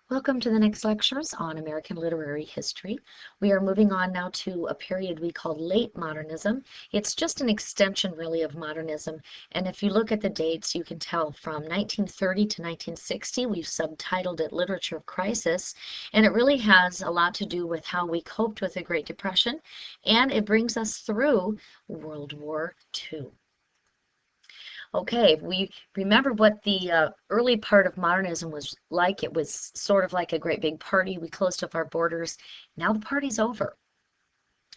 Welcome to the next lectures on American literary history. We are moving on now to a period we call late modernism. It's just an extension really of modernism, and if you look at the dates you can tell from 1930 to 1960 we've subtitled it Literature of Crisis, and it really has a lot to do with how we coped with the Great Depression, and it brings us through World War II. Okay, we remember what the early part of modernism was like. It was sort of like a great big party. We closed up our borders. Now the party's over.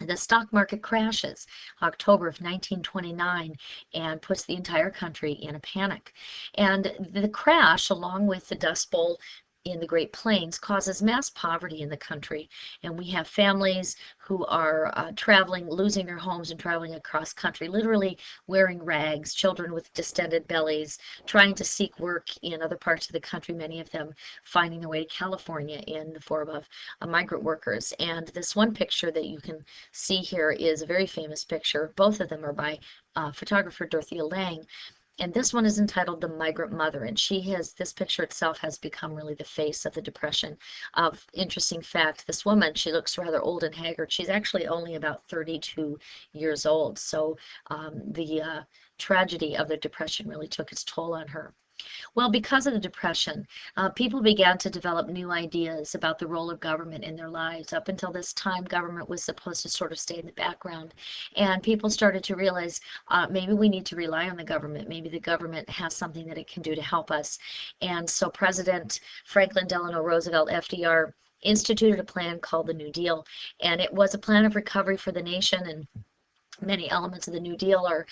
The stock market crashes October of 1929 and puts the entire country in a panic. And the crash, along with the Dust Bowl in the Great Plains, causes mass poverty in the country. And we have families who are traveling, losing their homes and traveling across country, literally wearing rags, children with distended bellies, trying to seek work in other parts of the country, many of them finding their way to California in the form of migrant workers. And this one picture that you can see here is a very famous picture. Both of them are by photographer Dorothea Lange. And this one is entitled The Migrant Mother, and this picture itself has become really the face of the Depression. Interesting fact, this woman, she looks rather old and haggard. She's actually only about 32 years old, so the tragedy of the Depression really took its toll on her. Well, because of the Depression, people began to develop new ideas about the role of government in their lives. Up until this time, government was supposed to sort of stay in the background, and people started to realize maybe we need to rely on the government. Maybe the government has something that it can do to help us. And so President Franklin Delano Roosevelt, FDR, instituted a plan called the New Deal, and it was a plan of recovery for the nation, and many elements of the New Deal are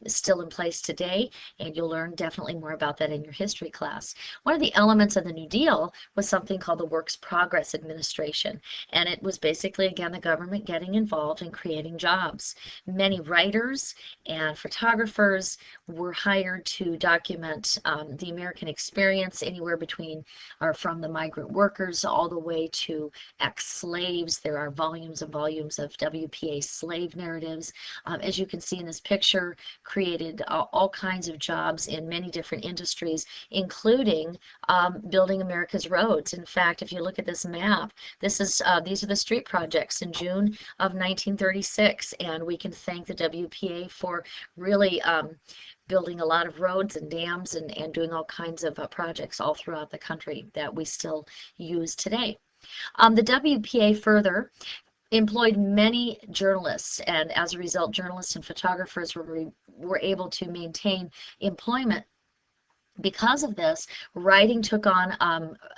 still in place today, and you'll learn definitely more about that in your history class. One of the elements of the New Deal was something called the Works Progress Administration, and it was basically, again, the government getting involved in creating jobs. Many writers and photographers were hired to document the American experience, anywhere between or from the migrant workers all the way to ex-slaves. There are volumes and volumes of WPA slave narratives. As you can see in this picture, created all kinds of jobs in many different industries, including building America's roads. In fact, if you look at this map, these are the street projects in June of 1936, and we can thank the WPA for really building a lot of roads and dams and doing all kinds of projects all throughout the country that we still use today. The WPA further employed many journalists, and as a result, journalists and photographers were able to maintain employment. Because of this, writing took on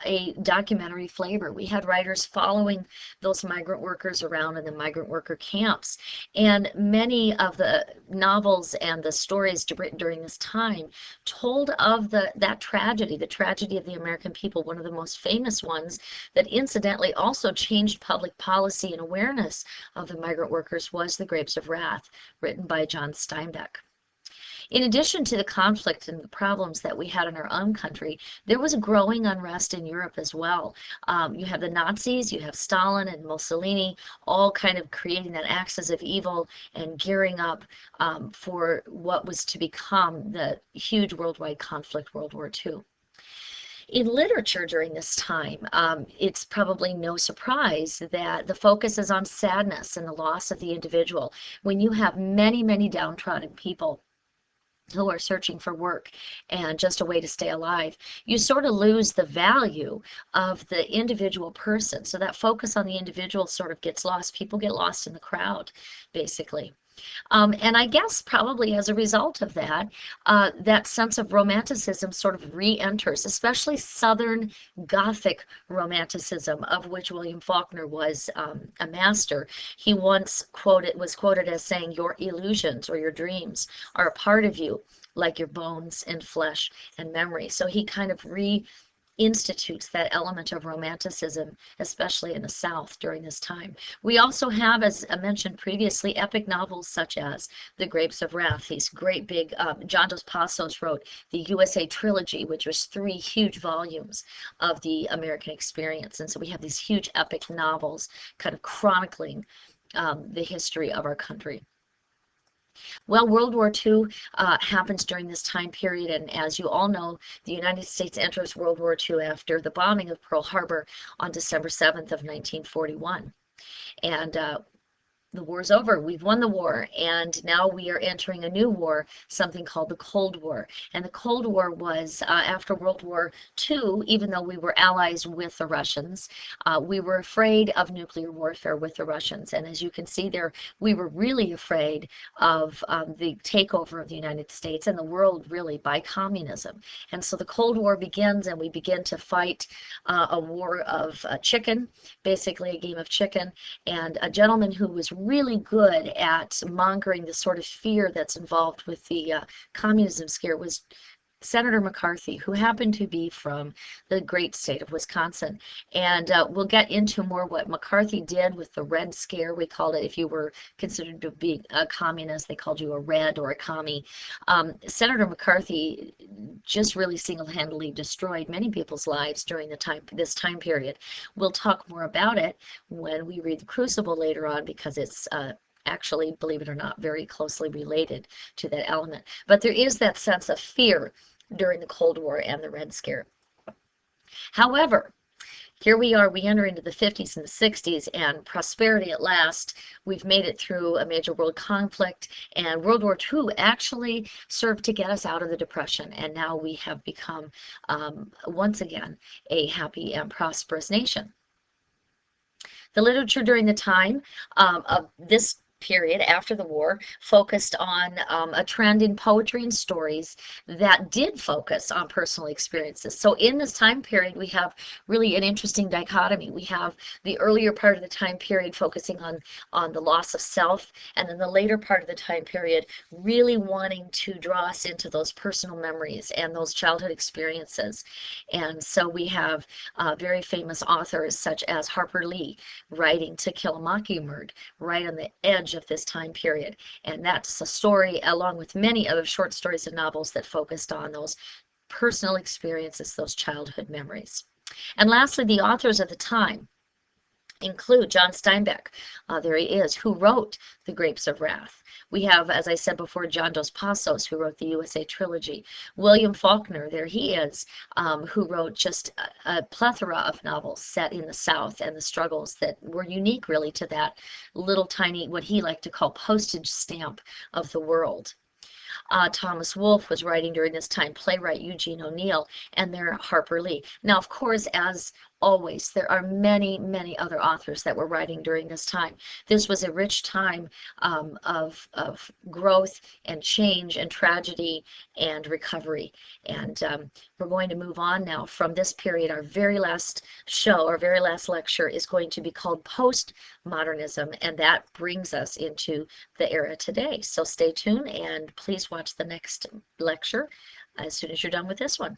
a documentary flavor. We had writers following those migrant workers around in the migrant worker camps, and many of the novels and the stories written during this time told of that tragedy, the tragedy of the American people. One of the most famous ones that incidentally also changed public policy and awareness of the migrant workers was The Grapes of Wrath, written by John Steinbeck. In addition to the conflict and the problems that we had in our own country, there was a growing unrest in Europe as well. You have the Nazis, you have Stalin and Mussolini, all kind of creating that axis of evil and gearing up for what was to become the huge worldwide conflict, World War II. In literature during this time, it's probably no surprise that the focus is on sadness and the loss of the individual. When you have many, many downtrodden people who are searching for work and just a way to stay alive, you sort of lose the value of the individual person. So that focus on the individual sort of gets lost. People get lost in the crowd, basically. And I guess probably as a result of that, that sense of romanticism sort of re-enters, especially Southern Gothic romanticism, of which William Faulkner was a master. He once was quoted as saying, "Your illusions or your dreams are a part of you, like your bones and flesh and memory." So he kind of institutes that element of romanticism, especially in the South during this time. We also have, as I mentioned previously, epic novels such as The Grapes of Wrath. These great big, John Dos Passos wrote the USA Trilogy, which was 3 huge volumes of the American experience. And so we have these huge epic novels kind of chronicling the history of our country. Well, World War II happens during this time period, and as you all know, the United States enters World War II after the bombing of Pearl Harbor on December 7th of 1941. And the war's over. We've won the war, and now we are entering a new war, something called the Cold War. And the Cold War was after World War II, even though we were allies with the Russians, we were afraid of nuclear warfare with the Russians. And as you can see there, we were really afraid of the takeover of the United States and the world really by communism. And so the Cold War begins, and we begin to fight a war of chicken, basically a game of chicken. And a gentleman who was really good at mongering the sort of fear that's involved with the communism scare was Senator McCarthy, who happened to be from the great state of Wisconsin. And we'll get into more what McCarthy did with the Red Scare. We called it, if you were considered to be a communist, they called you a red or a commie. Senator McCarthy just really single-handedly destroyed many people's lives during this time period. We'll talk more about it when we read The Crucible later on, because it's actually, believe it or not, very closely related to that element. But there is that sense of fear during the Cold War and the Red Scare. However, here we are, we enter into the 50s and the 60s, and prosperity at last. We've made it through a major world conflict, and World War II actually served to get us out of the Depression, and now we have become, once again, a happy and prosperous nation. The literature during the time of this period after the war focused on a trend in poetry and stories that did focus on personal experiences. So in this time period, we have really an interesting dichotomy. We have the earlier part of the time period focusing on the loss of self, and then the later part of the time period really wanting to draw us into those personal memories and those childhood experiences. And so we have very famous authors such as Harper Lee writing To Kill a Mockingbird right on the edge of this time period. And that's a story, along with many other short stories and novels, that focused on those personal experiences, those childhood memories. And lastly, the authors of the time include John Steinbeck, there he is, who wrote The Grapes of Wrath. We have, as I said before, John Dos Passos, who wrote the USA Trilogy. William Faulkner, there he is, who wrote just a plethora of novels set in the South and the struggles that were unique really to that little tiny, what he liked to call postage stamp of the world. Thomas Wolfe was writing during this time, playwright Eugene O'Neill, and there Harper Lee. Now, of course, as always, there are many, many other authors that were writing during this time. This was a rich time of growth and change and tragedy and recovery. And we're going to move on now from this period. Our very last show, our very last lecture is going to be called Postmodernism, and that brings us into the era today. So stay tuned and please watch the next lecture as soon as you're done with this one.